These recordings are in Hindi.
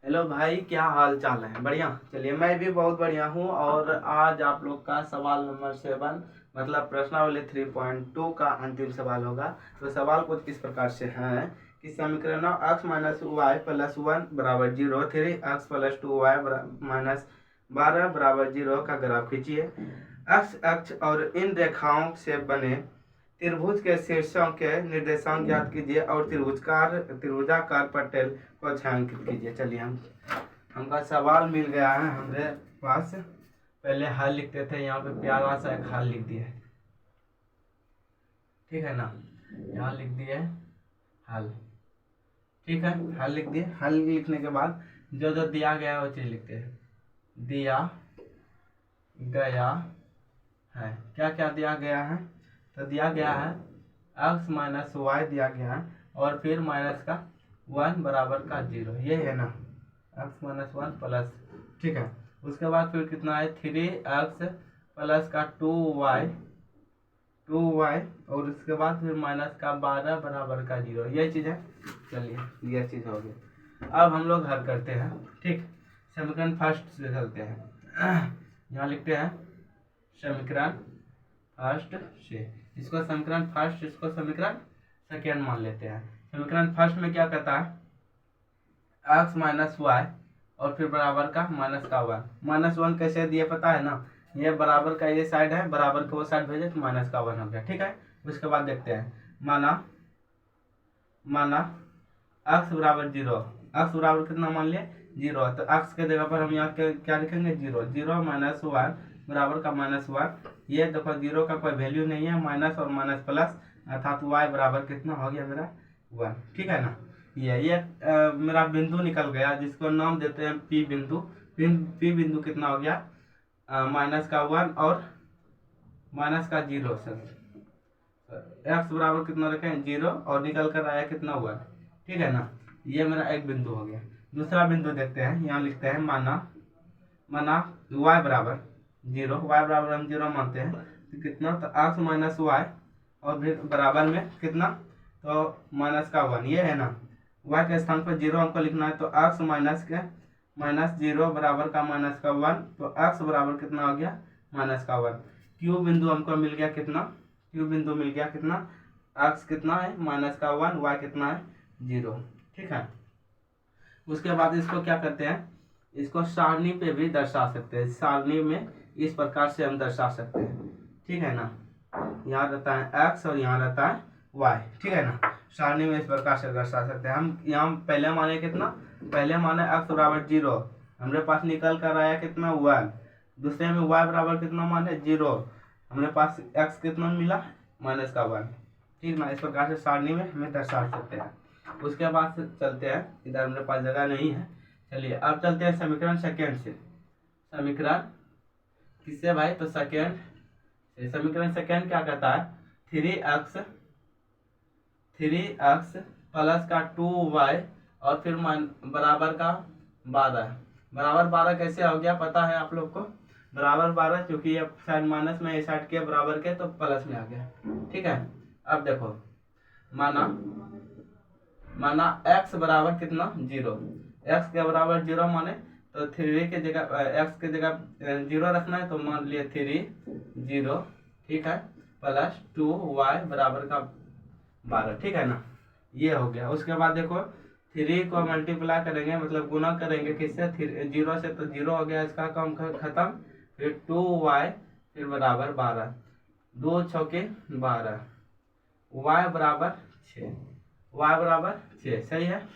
हेलो भाई, क्या हाल चाल है? बढ़िया। चलिए, मैं भी बहुत बढ़िया हूँ। और आज आप लोग का सवाल नंबर 7 मतलब प्रश्नावली 3.2 का अंतिम सवाल होगा। तो सवाल कुछ इस प्रकार से है कि समीकरण x माइनस वाई प्लस 1 बराबर 0, 3x प्लस 2y माइनस 12 बराबर 0 का ग्राफ खींचिए। x अक्ष और इन रेखाओं से बने त्रिभुज के शीर्षों के निर्देशांक ज्ञात कीजिए और त्रिभुजाकार पटेल को छायांकित कीजिए। चलिए, हमका सवाल मिल गया है हमारे पास। पहले हल लिखते थे, यहाँ पे प्यारा सा एक हल लिख दिए, ठीक है ना। यहाँ लिख दिए हल, ठीक है। हल लिख दिए। हल लिखने के बाद जो जो दिया गया है वो चीज लिखते हैं। दिया गया है, क्या क्या दिया गया है? तो दिया गया है x माइनस वाई दिया गया है, और फिर माइनस का 1 बराबर का 0, ये है ना। x माइनस 1 प्लस, ठीक है। उसके बाद फिर कितना है? 3x प्लस का 2y और उसके बाद फिर माइनस का 12 बराबर का 0, ये चीज़ है। चलिए, ये चीज़ हो गई। अब हम लोग हल करते हैं, ठीक। समीकरण फर्स्ट से चलते हैं। यहाँ लिखते हैं समीकरण फर्स्ट से, इसको समीकरण फर्स्ट, इसको समीकरण सेकेंड मान लेते हैं। समीकरण फर्स्ट में क्या कहता है? x माइनस वाई और फिर बराबर का माइनस का 1। माइनस 1 कैसे दिए पता है ना? ये बराबर का ये साइड है, बराबर का वो साइड भेजे तो माइनस का 1 हो गया, ठीक है। उसके बाद देखते हैं, माना x बराबर 0। x बराबर कितना मान लिए? 0। तो x के जगह पर हम यहाँ क्या लिखेंगे? 0। 0 माइनस 1 बराबर का माइनस 1। ये देखो 0 का कोई वैल्यू नहीं है, माइनस और माइनस प्लस, अर्थात y बराबर कितना हो गया मेरा? 1, ठीक है ना। ये मेरा बिंदु निकल गया, जिसको नाम देते हैं P बिंदु। P बिंदु कितना हो गया? माइनस का 1 और माइनस का 0 से x बराबर कितना रखें? 0, और निकल कर आया कितना? 1, ठीक है ना। ये मेरा एक बिंदु हो गया। दूसरा बिंदु देखते हैं, यहाँ लिखते हैं माना y बराबर 0। y बराबर हम 0 मानते हैं, तो कितना? तो x माइनस वाई और फिर बराबर में कितना? तो माइनस का 1, ये है ना। y के स्थान पर 0 हमको लिखना है, तो x माइनस 0 बराबर का माइनस का 1, तो x बराबर कितना हो गया? माइनस का 1। q बिंदु हमको मिल गया कितना? q बिंदु मिल गया कितना? x कितना है? माइनस का 1, y कितना है? 0, ठीक है। उसके बाद इसको क्या करते हैं? इसको सारणी पे भी दर्शा सकते हैं। सारणी में इस प्रकार से हम दर्शा सकते हैं, ठीक है ना। यहाँ रहता है x और यहाँ रहता है y, ठीक है ना। सारणी में इस प्रकार से दर्शा सकते हैं। हम यहाँ पहले माने कितना? पहले माने x बराबर 0, हमारे पास निकल कर आया कितना? 1। दूसरे में y बराबर कितना माने? 0, हमारे पास x कितना मिला? माइनस का 1, ठीक ना। इस प्रकार से सारणी में हमें दर्शा सकते हैं। उसके बाद से चलते हैं, इधर मेरे पास जगह नहीं है। चलिए, अब चलते हैं समीकरण सेकेंड से। समीकरण किससे भाई? तो सेकेंड से। समीकरण सेकेंड क्या कहता है? 3x प्लस का 2y और फिर बराबर का 12। बराबर 12 कैसे हो गया पता है आप लोग को? बराबर 12, क्योंकि ये साइड माइनस में, ये साइड के बराबर के, तो प्लस में आ गया, ठीक है। अब देखो, माना x बराबर कितना? 0। x के बराबर 0 माने तो 3 के जगह x के जगह 0 रखना है, तो मान लिए 3 0, ठीक है, प्लस 2y बराबर का 12, ठीक है ना। ये हो गया। उसके बाद देखो, 3 को मल्टीप्लाई करेंगे, मतलब गुना करेंगे किससे? 0 से, तो 0 हो गया, इसका काम खत्म। फिर 2y फिर बराबर 12, 2 छके 12, y बराबर 6, y बराबर 6, सही है।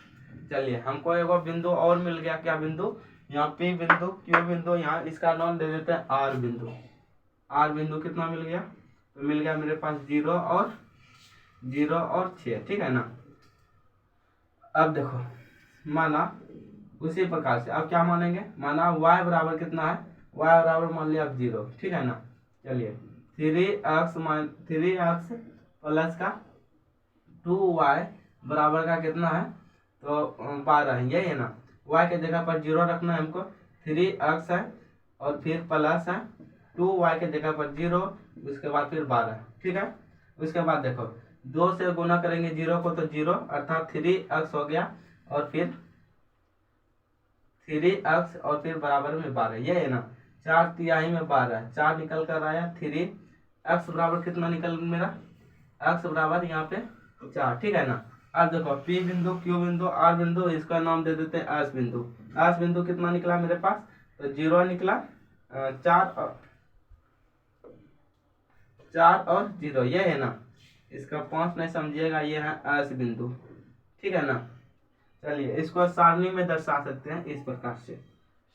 चलिए, हमको एगो बिंदु और मिल गया। क्या बिंदु? यहाँ P बिंदु, Q बिंदु, यहाँ इसका नाम दे देते हैं R बिंदु। R बिंदु कितना मिल गया? तो मिल गया मेरे पास 0 और 6, ठीक है ना। अब देखो, माना उसी प्रकार से अब क्या मानेंगे? माना y बराबर कितना है? y बराबर मान लिया अब 0, ठीक है ना। चलिए, 3x प्लस का 2y बराबर का कितना है? तो 12 है, यही है ना। y के जगह पर 0 रखना है हमको। 3x है और फिर प्लस है 2y के जगह पर 0, उसके बाद फिर 12, ठीक है। उसके बाद देखो, 2 से गुना करेंगे 0 को, तो 0 अर्थात 3x हो गया, और फिर 3x और फिर बराबर में 12, ये है ना। 4 तिहाई में 12, 4 निकल कर आया 3, x बराबर कितना निकल मेरा, x बराबर यहाँ पे 4, ठीक है ना। अब देखो P बिंदु, Q बिंदु, R बिंदु, इसका नाम दे देते हैं S बिंदु। S बिंदु कितना निकला मेरे पास, तो 0 निकला, 4 और 0, ये है ना। इसका 5 नहीं समझिएगा, ये है S बिंदु, ठीक है ना। चलिए इसको सारणी में दर्शा सकते हैं इस प्रकार से,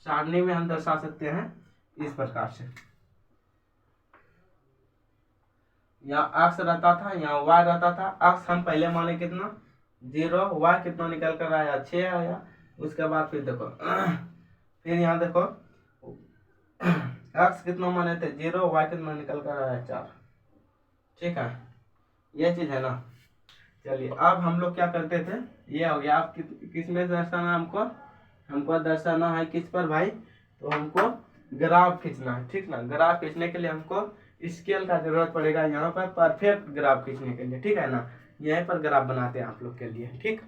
सारणी में हम दर्शा सकते हैं इस प्रकार से। यहाँ x रहता था, यहाँ y रहता था। x हम पहले माने कितना 0, y कितना निकल कर आया 6 आया। उसके बाद फिर देखो फिर यहाँ देखो x कितना माने थे 0, y कितना निकल कर आया 4, ठीक है, ये चीज है ना। चलिए अब हम लोग क्या करते थे, ये हो गया। आप किस में दर्शाना है हमको दर्शाना है किस पर भाई, तो हमको ग्राफ खींचना है, ठीक ना। ग्राफ खींचने के लिए हमको स्केल का जरूरत पड़ेगा यहाँ पर, परफेक्ट ग्राफ खींचने के लिए, ठीक है ना। यहीं पर ग्राफ बनाते हैं आप लोग के लिए, ठीक।